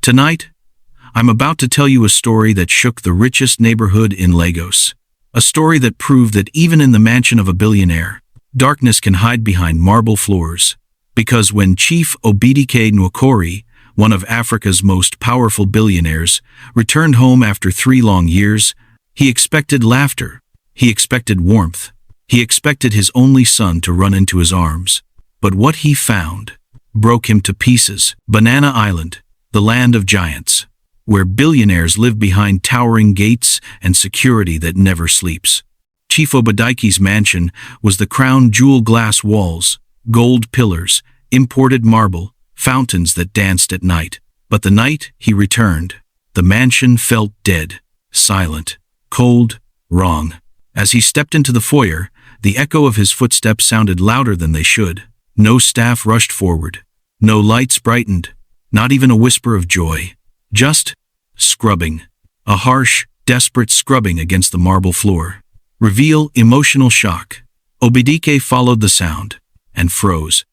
Tonight, I'm about to tell you a story that shook the richest neighborhood in Lagos. A story that proved that even in the mansion of a billionaire, darkness can hide behind marble floors. Because when Chief Obidike Nwokori, one of Africa's most powerful billionaires, returned home after 3 long years, he expected laughter, he expected warmth, he expected his only son to run into his arms. But what he found broke him to pieces. Banana Island, the land of giants, where billionaires live behind towering gates and security that never sleeps. Chief Obidike's mansion was the crown jewel glass walls, gold pillars, imported marble, fountains that danced at night. But the night he returned, the mansion felt dead, silent, cold, wrong. As he stepped into the foyer, the echo of his footsteps sounded louder than they should. No staff rushed forward. No lights brightened. Not even a whisper of joy. Just scrubbing. A harsh, desperate scrubbing against the marble floor. Reveal emotional shock. Obidike followed the sound and froze.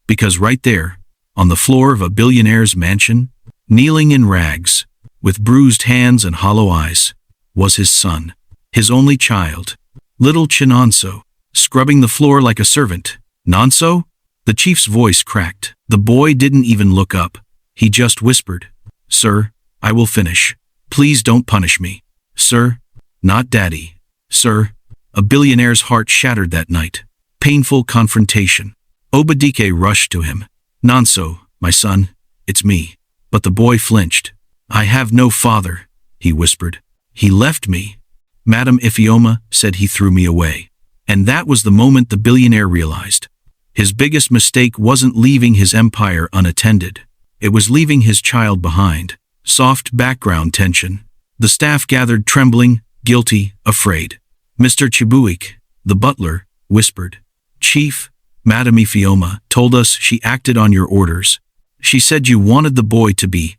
Because right there, on the floor of a billionaire's mansion, kneeling in rags, with bruised hands and hollow eyes, was his son, his only child, little Chinonso, scrubbing the floor like a servant. Nonso? The chief's voice cracked. The boy didn't even look up. He just whispered, "Sir, I will finish. Please don't punish me. Sir, not daddy. Sir." A billionaire's heart shattered that night. Painful confrontation. Obidike rushed to him. "Nonso, my son, it's me." But the boy flinched. "I have no father," he whispered. "He left me. Madam Ifeoma said he threw me away." And that was the moment the billionaire realized. His biggest mistake wasn't leaving his empire unattended. It was leaving his child behind. Soft background tension. The staff gathered, trembling, guilty, afraid. Mr. Chibuik, the butler, whispered, "Chief, Madam Ifeoma told us she acted on your orders. She said you wanted the boy to be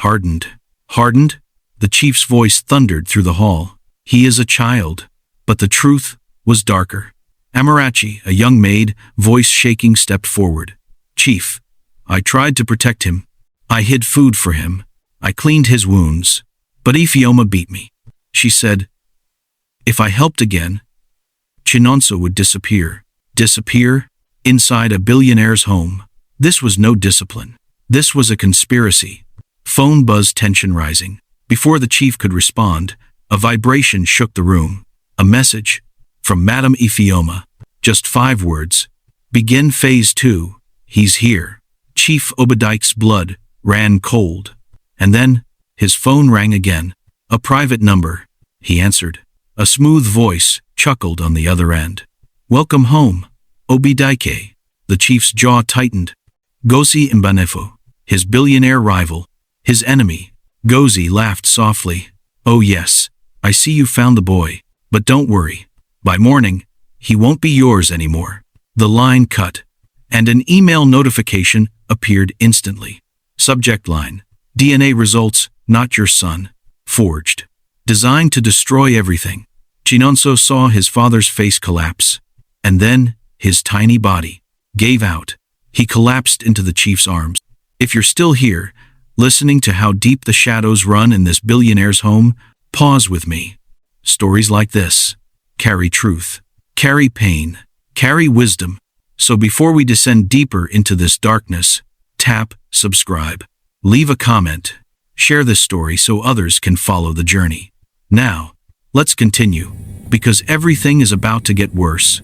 hardened." "Hardened?" The chief's voice thundered through the hall. "He is a child." But the truth was darker. Amarachi, a young maid, voice shaking, stepped forward. "Chief, I tried to protect him. I hid food for him. I cleaned his wounds. But Ifeoma beat me. She said, if I helped again, Chinonso would disappear." Disappear? Inside a billionaire's home. This was no discipline. This was a conspiracy. Phone buzz, tension rising. Before the chief could respond, a vibration shook the room. A message from Madam Ifeoma. Just 5 words. "Begin phase 2. He's here." Chief Obidike's blood ran cold. And then, his phone rang again. A private number. He answered. A smooth voice chuckled on the other end. "Welcome home, Obidike." The chief's jaw tightened. Gozi Mbanefo, his billionaire rival, his enemy. Gozi laughed softly. "Oh yes, I see you found the boy. But don't worry. By morning, he won't be yours anymore." The line cut, and an email notification appeared instantly. Subject line: DNA results, not your son. Forged. Designed to destroy everything. Chinonso saw his father's face collapse. And then, his tiny body gave out. He collapsed into the chief's arms. If you're still here, listening to how deep the shadows run in this billionaire's home, pause with me. Stories like this carry truth, carry pain, carry wisdom. So before we descend deeper into this darkness, tap subscribe, leave a comment, share this story so others can follow the journey. Now, let's continue, because everything is about to get worse.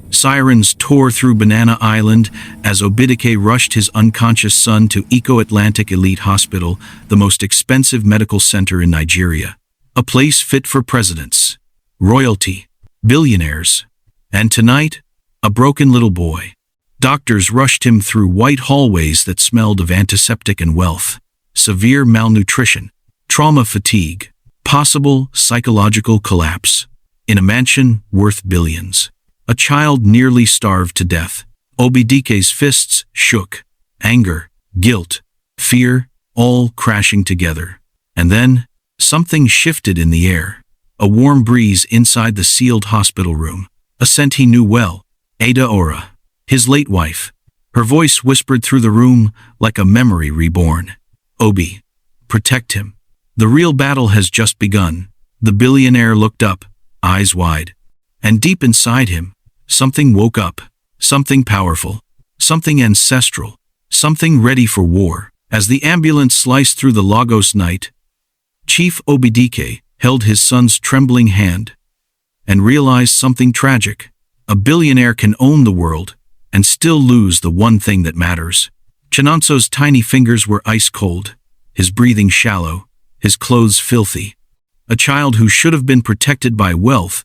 Sirens tore through Banana Island as Obidike rushed his unconscious son to Eco-Atlantic Elite Hospital, the most expensive medical center in Nigeria. A place fit for presidents, royalty, billionaires, and tonight, a broken little boy. Doctors rushed him through white hallways that smelled of antiseptic and wealth, severe malnutrition, trauma fatigue, possible psychological collapse. In a mansion worth billions, a child nearly starved to death. Obidike's fists shook. Anger, guilt, fear, all crashing together. And then, something shifted in the air. A warm breeze inside the sealed hospital room. A scent he knew well. Ada Ora, his late wife. Her voice whispered through the room like a memory reborn. "Obi, Protect him. The real battle has just begun. The billionaire looked up, eyes wide. And deep inside him, something woke up. Something powerful. Something ancestral. Something ready for war. As the ambulance sliced through the Lagos night, Chief Obidike held his son's trembling hand and realized something tragic. A billionaire can own the world and still lose the one thing that matters. Chinonso's tiny fingers were ice cold, his breathing shallow, his clothes filthy. A child who should have been protected by wealth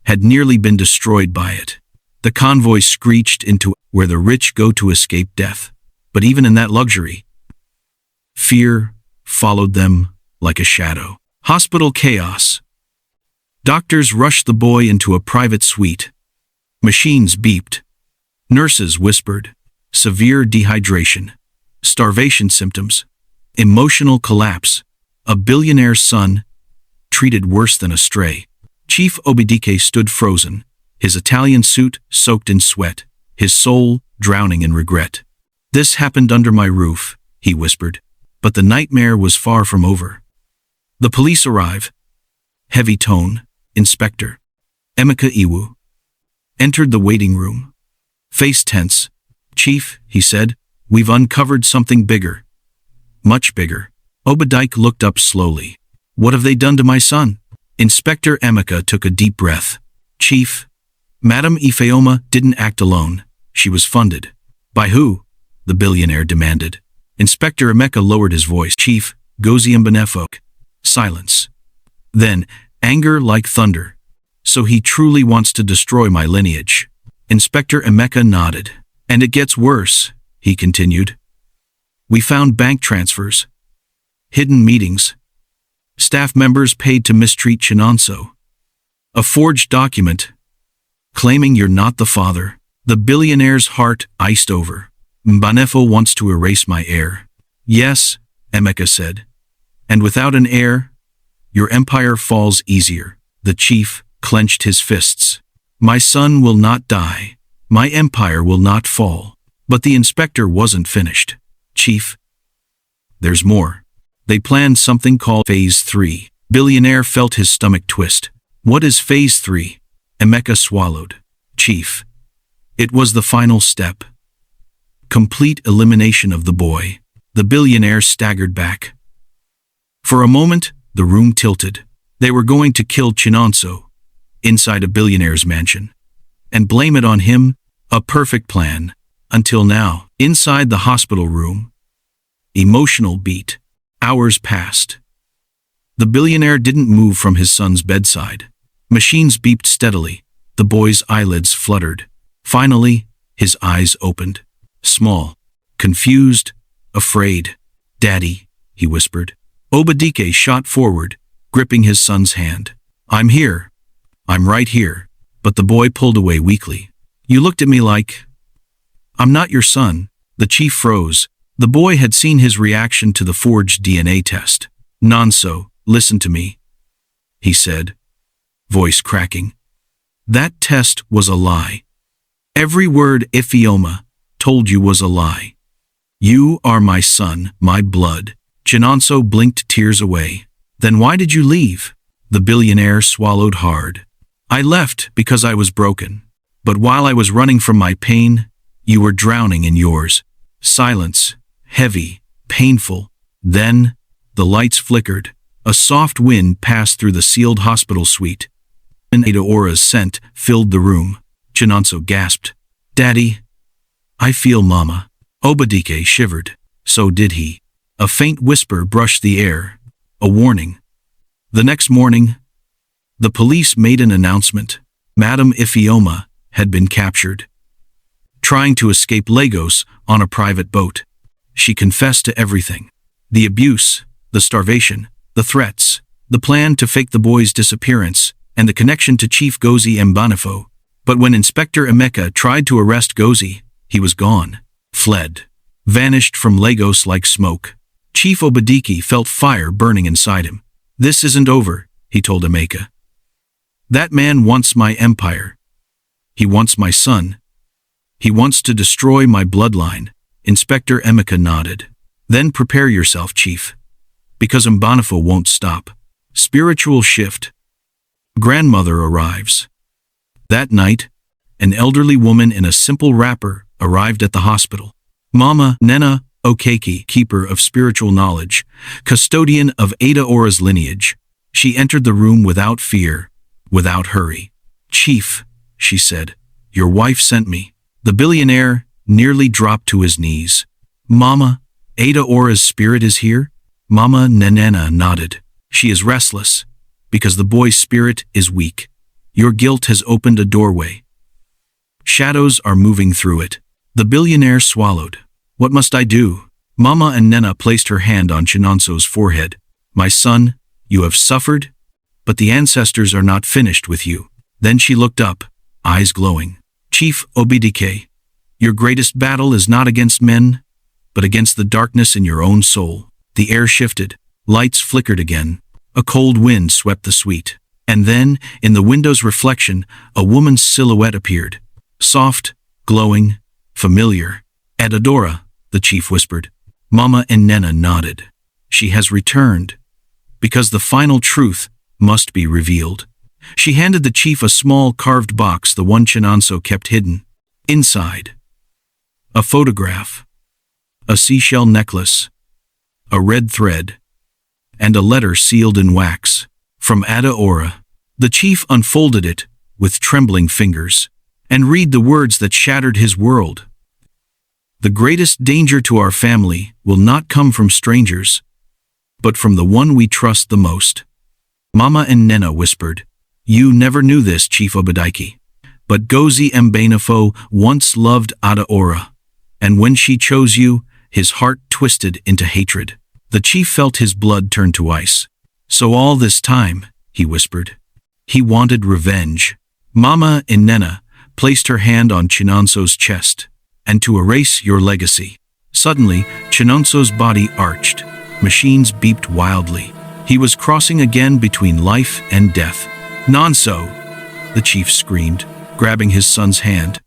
had nearly been destroyed by it. The convoy screeched into where the rich go to escape death. But even in that luxury, fear followed them like a shadow. Hospital chaos. Doctors rushed the boy into a private suite. Machines beeped. Nurses whispered. Severe dehydration. Starvation symptoms. Emotional collapse. A billionaire's son, treated worse than a stray. Chief Obidike stood frozen, his Italian suit soaked in sweat, his soul drowning in regret. This happened under my roof, he whispered, but the nightmare was far from over. The police arrive. Heavy tone, Inspector Emeka Iwu entered the waiting room. Face tense. Chief, he said, we've uncovered something bigger. Much bigger. Obidike looked up slowly. What have they done to my son? Inspector Emeka took a deep breath. Chief, Madam Ifeoma didn't act alone. She was funded. By who? The billionaire demanded. Inspector Emeka lowered his voice. Chief, Gozi Mbanefo. Silence. Then, anger like thunder. So he truly wants to destroy my lineage. Inspector Emeka nodded. And it gets worse, he continued. We found bank transfers. Hidden meetings. Staff members paid to mistreat Chinonso. A forged document claiming you're not the father. The billionaire's heart iced over. Mbanefo wants to erase my heir. Yes, Emeka said. And without an heir, your empire falls easier. The chief clenched his fists. My son will not die. My empire will not fall. But the inspector wasn't finished. Chief, there's more. They planned something called Phase 3. Billionaire felt his stomach twist. What is Phase 3? Emeka swallowed. Chief, it was the final step. Complete elimination of the boy. The billionaire staggered back. For a moment, the room tilted. They were going to kill Chinonso inside a billionaire's mansion and blame it on him. A perfect plan. Until now, inside the hospital room. Emotional beat. Hours passed. The billionaire didn't move from his son's bedside. Machines beeped steadily. The boy's eyelids fluttered. Finally, his eyes opened. Small, confused, afraid. Daddy, he whispered. Obidike shot forward, gripping his son's hand. I'm here. I'm right here. But the boy pulled away weakly. You looked at me like, I'm not your son. The chief froze. The boy had seen his reaction to the forged DNA test. Nonso, listen to me, he said, voice cracking. That test was a lie. Every word Ifeoma told you was a lie. You are my son, my blood. Chinonso blinked tears away. Then why did you leave? The billionaire swallowed hard. I left because I was broken. But while I was running from my pain, you were drowning in yours. Silence, heavy, painful. Then, the lights flickered. A soft wind passed through the sealed hospital suite. An Aura's scent filled the room. Chinonso gasped. Daddy, I feel Mama. Obidike shivered. So did he. A faint whisper brushed the air. A warning. The next morning, the police made an announcement. Madam Ifeoma had been captured, trying to escape Lagos on a private boat. She confessed to everything. The abuse, the starvation, the threats, the plan to fake the boy's disappearance, and the connection to Chief Gozi Mbanefo. But when Inspector Emeka tried to arrest Gozi, he was gone, fled, vanished from Lagos like smoke. Chief Obidike felt fire burning inside him. This isn't over, he told Emeka. That man wants my empire. He wants my son. He wants to destroy my bloodline. Inspector Emeka nodded. Then prepare yourself, Chief. Because Mbanafo won't stop. Spiritual shift. Grandmother arrives. That night, an elderly woman in a simple wrapper arrived at the hospital. Mama Nena Okeke, keeper of spiritual knowledge, custodian of Ada Ora's lineage. She entered the room without fear, without hurry. "Chief," she said, "your wife sent me." The billionaire nearly dropped to his knees. "Mama, Ada Ora's spirit is here?" Mama Nenena nodded. "She is restless, because the boy's spirit is weak. Your guilt has opened a doorway. Shadows are moving through it." The billionaire swallowed. "What must I do?" Mama and Nena placed her hand on Chinonso's forehead. "My son, you have suffered, but the ancestors are not finished with you." Then she looked up, eyes glowing. "Chief Obidike, your greatest battle is not against men, but against the darkness in your own soul." The air shifted. Lights flickered again. A cold wind swept the suite. And then, in the window's reflection, a woman's silhouette appeared. Soft, glowing, familiar. "Adadora," the chief whispered. Mama and Nena nodded. "She has returned, because the final truth must be revealed." She handed the chief a small carved box, the one Chinonso kept hidden. Inside, a photograph, a seashell necklace, a red thread, and a letter sealed in wax. From Ada Ora. The chief unfolded it with trembling fingers, and read the words that shattered his world. "The greatest danger to our family will not come from strangers, but from the one we trust the most." Mama and Nena whispered. "You never knew this, Chief Obadike. But Gozi Mbanafo once loved Ada Ora, and when she chose you, his heart twisted into hatred." The chief felt his blood turn to ice. "So all this time," he whispered, "he wanted revenge." Mama and Nena placed her hand on Chinonso's chest. "And to erase your legacy." Suddenly, Chinonso's body arched. Machines beeped wildly. He was crossing again between life and death. "Nonso!" the chief screamed, grabbing his son's hand.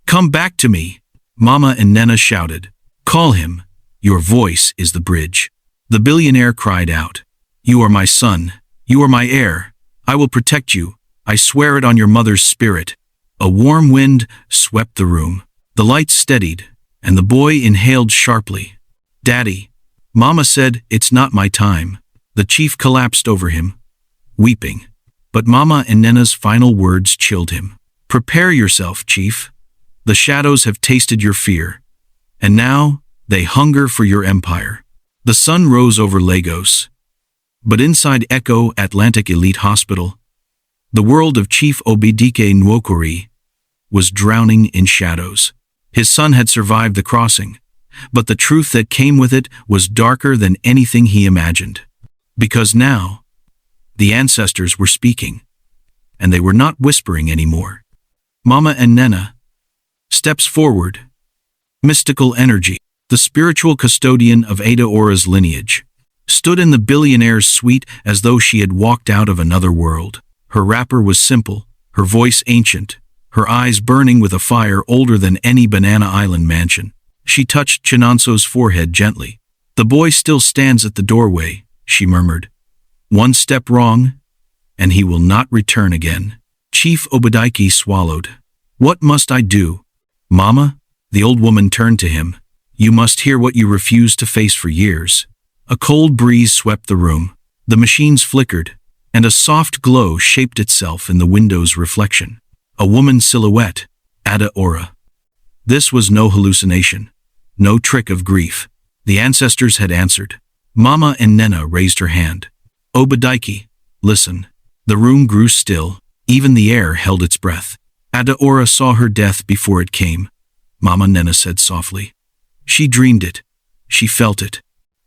"Come back to me!" Mama and Nena shouted. "Call him. Your voice is the bridge." The billionaire cried out. "You are my son. You are my heir. I will protect you. I swear it on your mother's spirit." A warm wind swept the room. The lights steadied, and the boy inhaled sharply. "Daddy," Mama said, "it's not my time." The chief collapsed over him, weeping. But Mama and Nena's final words chilled him. "Prepare yourself, Chief. The shadows have tasted your fear, and now they hunger for your empire." The sun rose over Lagos, but inside Echo Atlantic Elite Hospital, the world of Chief Obidike Nwokori was drowning in shadows. His son had survived the crossing, but the truth that came with it was darker than anything he imagined. Because now, the ancestors were speaking, and they were not whispering anymore. Mama and Nena. Steps forward. Mystical energy. The spiritual custodian of Ada Ora's lineage stood in the billionaire's suite as though she had walked out of another world. Her wrapper was simple, her voice ancient, her eyes burning with a fire older than any Banana Island mansion. She touched Chinonso's forehead gently. "The boy still stands at the doorway," she murmured. "One step wrong, and he will not return again." Chief Obadike swallowed. "What must I do?" "Mama," the old woman turned to him. "You must hear what you refused to face for years." A cold breeze swept the room. The machines flickered, and a soft glow shaped itself in the window's reflection. A woman's silhouette, Ada Ora. This was no hallucination, no trick of grief. The ancestors had answered. Mama and Nena raised her hand. "Obadike, listen." The room grew still. Even the air held its breath. Ada Ora saw her death before it came, Mama Nena said softly. She dreamed it. She felt it.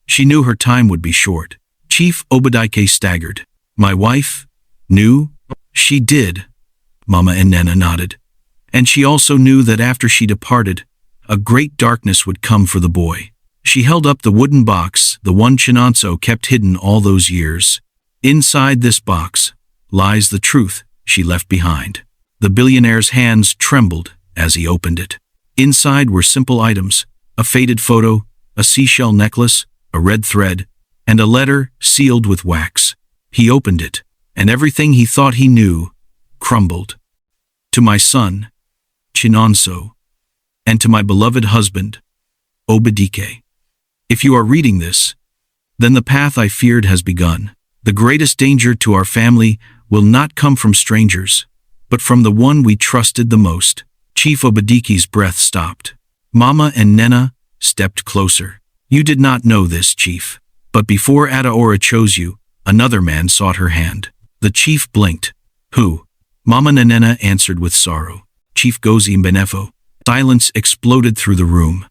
She knew her time would be short. Chief Obadike staggered. "My wife? Knew?" "She did," Mama and Nena nodded. "And she also knew that after she departed, a great darkness would come for the boy." She held up the wooden box, the one Chinonso kept hidden all those years. "Inside this box lies the truth she left behind." The billionaire's hands trembled as he opened it. Inside were simple items, a faded photo, a seashell necklace, a red thread, and a letter sealed with wax. He opened it, and everything he thought he knew crumbled. To my son, Chinonso, and to my beloved husband, Obadike. If you are reading this, then the path I feared has begun. The greatest danger to our family will not come from strangers, but from the one we trusted the most. Chief Obadike's breath stopped. Mama and Nena stepped closer. You did not know this, Chief. But before Adaora chose you, another man sought her hand. The chief blinked. Who? Mama Nena answered with sorrow. Chief Gozi Mbenefo. Silence exploded through the room.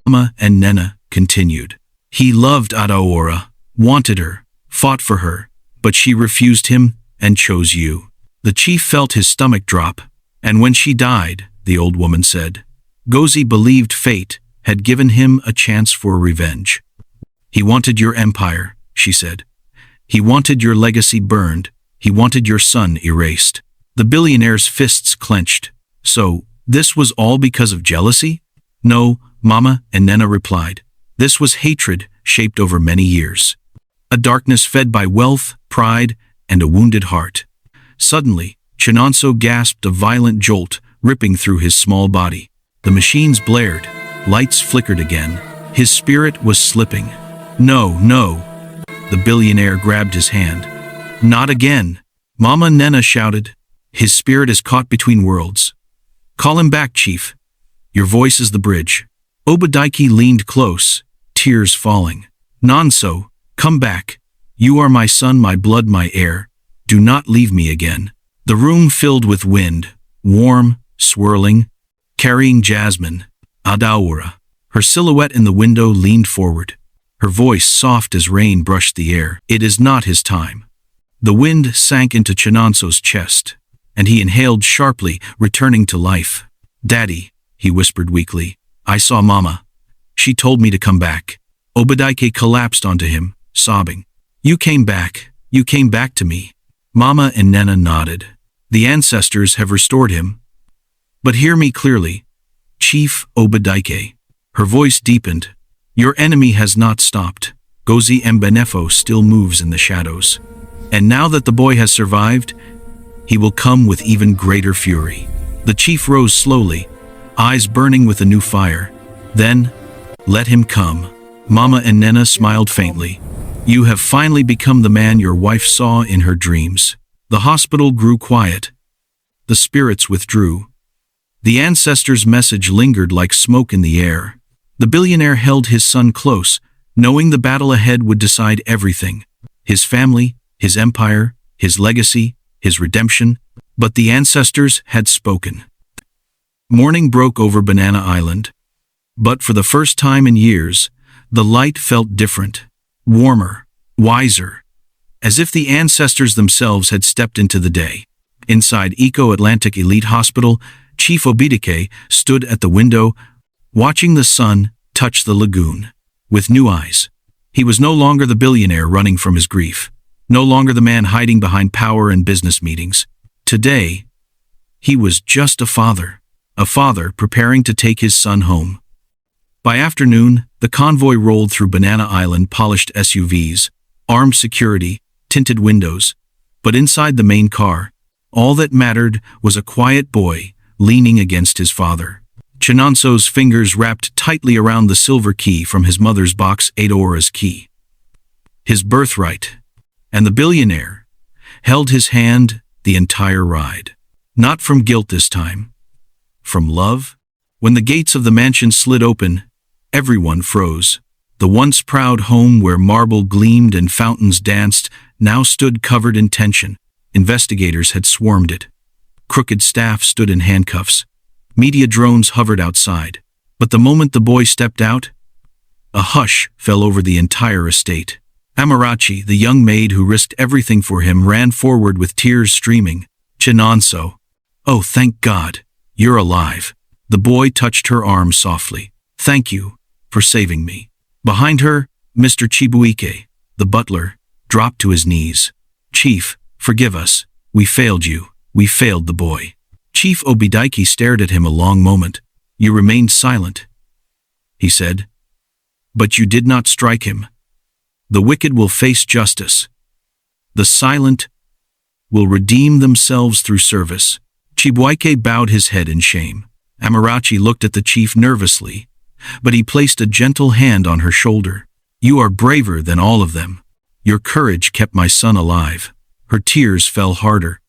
Mama and Nena continued. He loved Adaora, wanted her, fought for her, but she refused him and chose you. The chief felt his stomach drop, and when she died, the old woman said, Gozi believed fate had given him a chance for revenge. He wanted your empire, she said. He wanted your legacy burned. He wanted your son erased. The billionaire's fists clenched. So, this was all because of jealousy? No, Mama and Nena replied. This was hatred shaped over many years. A darkness fed by wealth, pride, and a wounded heart. Suddenly, Chinonso gasped a violent jolt, ripping through his small body. The machines blared. Lights flickered again. His spirit was slipping. No, no. The billionaire grabbed his hand. Not again. Mama Nena shouted. His spirit is caught between worlds. Call him back, Chief. Your voice is the bridge. Obadike leaned close, tears falling. Nonso, come back. You are my son, my blood, my heir. Do not leave me again. The room filled with wind, warm, swirling, carrying Jasmine, Adaora. Her silhouette in the window leaned forward. Her voice soft as rain brushed the air. It is not his time. The wind sank into Chinonso's chest, and he inhaled sharply, returning to life. Daddy, he whispered weakly, I saw Mama. She told me to come back. Obadike collapsed onto him, sobbing. You came back to me. Mama and Nena nodded. The ancestors have restored him. But hear me clearly, Chief Obadike. Her voice deepened. Your enemy has not stopped. Gozi Mbenefo still moves in the shadows. And now that the boy has survived, he will come with even greater fury. The chief rose slowly, eyes burning with a new fire. Then, let him come. Mama and Nena smiled faintly. You have finally become the man your wife saw in her dreams. The hospital grew quiet. The spirits withdrew. The ancestors' message lingered like smoke in the air. The billionaire held his son close, knowing the battle ahead would decide everything. His family, his empire, his legacy, his redemption. But the ancestors had spoken. Morning broke over Banana Island. But for the first time in years, the light felt different, warmer, wiser, as if the ancestors themselves had stepped into the day. Inside Eco-Atlantic Elite Hospital, Chief Obadike stood at the window, watching the sun touch the lagoon. With new eyes, he was no longer the billionaire running from his grief, no longer the man hiding behind power and business meetings. Today, he was just a father preparing to take his son home. By afternoon, the convoy rolled through Banana Island polished SUVs, armed security, tinted windows. But inside the main car, all that mattered was a quiet boy leaning against his father. Chinonso's fingers wrapped tightly around the silver key from his mother's box, Adaora's key. His birthright. And the billionaire held his hand the entire ride. Not from guilt this time. From love? When the gates of the mansion slid open, everyone froze. The once proud home where marble gleamed and fountains danced now stood covered in tension. Investigators had swarmed it. Crooked staff stood in handcuffs. Media drones hovered outside. But the moment the boy stepped out, a hush fell over the entire estate. Amarachi, the young maid who risked everything for him, ran forward with tears streaming. Chinonso. Oh, thank God, you're alive. The boy touched her arm softly. Thank you for saving me. Behind her, Mr. Chibuike, the butler, dropped to his knees. Chief, forgive us. We failed you. We failed the boy. Chief Obadike stared at him a long moment. You remained silent, he said. But you did not strike him. The wicked will face justice. The silent will redeem themselves through service. Chibuike bowed his head in shame. Amarachi looked at the chief nervously, but he placed a gentle hand on her shoulder. You are braver than all of them. Your courage kept my son alive. Her tears fell harder.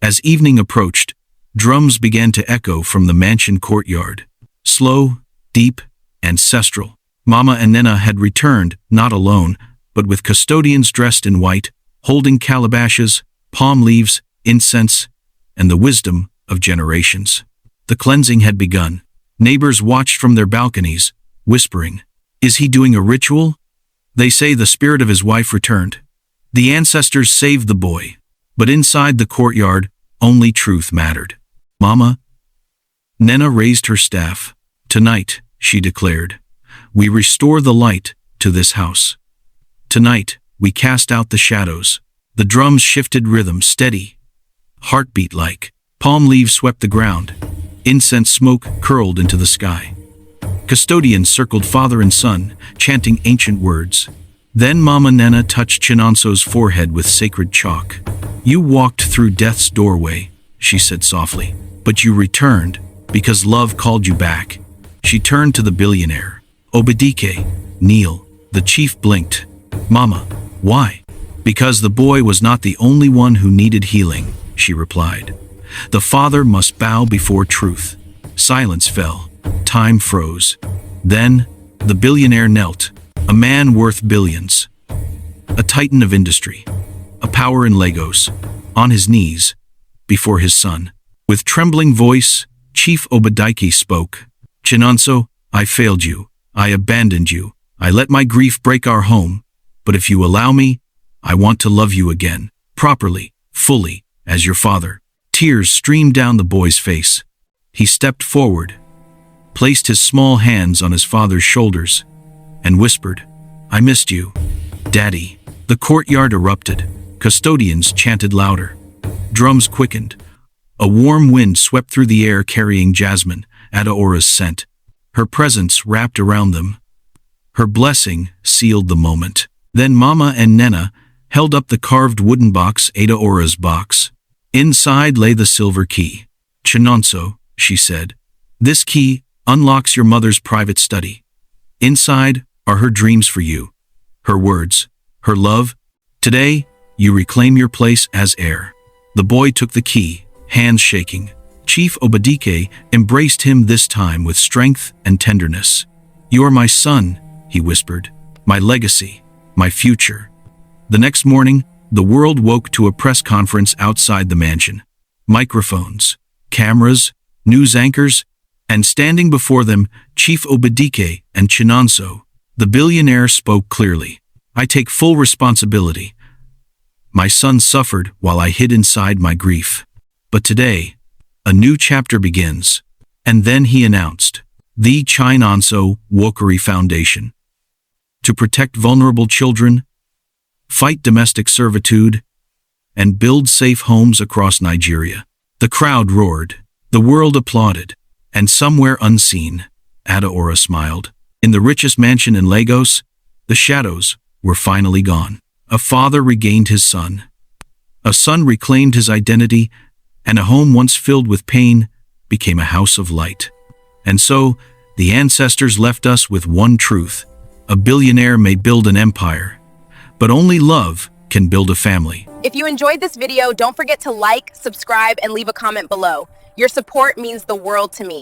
As evening approached, drums began to echo from the mansion courtyard. Slow, deep, ancestral. Mama and Nena had returned, not alone, but with custodians dressed in white, holding calabashes, palm leaves, incense, and the wisdom of generations. The cleansing had begun. Neighbors watched from their balconies, whispering, "Is he doing a ritual? They say the spirit of his wife returned. The ancestors saved the boy." But inside the courtyard, only truth mattered. Mama, Nena raised her staff. "Tonight," she declared, "we restore the light to this house. Tonight, we cast out the shadows." The drums shifted rhythm, steady, heartbeat-like. Palm leaves swept the ground. Incense smoke curled into the sky. Custodians circled father and son, chanting ancient words. Then Mama Nena touched Chinonso's forehead with sacred chalk. "You walked through death's doorway," she said softly, "but you returned because love called you back." She turned to the billionaire. "Obedike, kneel." The chief blinked. "Mama, why?" "Because the boy was not the only one who needed healing," she replied. "The father must bow before truth." Silence fell. Time froze. Then, the billionaire knelt, a man worth billions, a titan of industry, a power in Lagos, on his knees, before his son. With trembling voice, Chief Obedike spoke. "Chinonso, I failed you. I abandoned you. I let my grief break our home. But if you allow me, I want to love you again, properly, fully, as your father." Tears streamed down the boy's face. He stepped forward, placed his small hands on his father's shoulders, and whispered, "I missed you, Daddy." The courtyard erupted. Custodians chanted louder. Drums quickened. A warm wind swept through the air carrying jasmine, Adaora's scent. Her presence wrapped around them. Her blessing sealed the moment. Then Mama and Nena held up the carved wooden box, Adaora's box. Inside lay the silver key. "Chinonso," she said, "this key unlocks your mother's private study. Inside are her dreams for you, her words, her love. Today, you reclaim your place as heir." The boy took the key, hands shaking. Chief Obedike embraced him this time with strength and tenderness. "You are my son," he whispered, "my legacy, my future." The next morning, the world woke to a press conference outside the mansion. Microphones, cameras, news anchors, and standing before them, Chief Obedike and Chinonso. The billionaire spoke clearly. "I take full responsibility. My son suffered while I hid inside my grief. But today, a new chapter begins." And then he announced, the Chinonso Wokery Foundation. To protect vulnerable children, fight domestic servitude, and build safe homes across Nigeria. The crowd roared, the world applauded, and somewhere unseen, Adaora smiled. In the richest mansion in Lagos, the shadows were finally gone. A father regained his son. A son reclaimed his identity, and a home once filled with pain became a house of light. And so, the ancestors left us with one truth. A billionaire may build an empire, but only love can build a family. If you enjoyed this video, don't forget to like, subscribe, and leave a comment below. Your support means the world to me.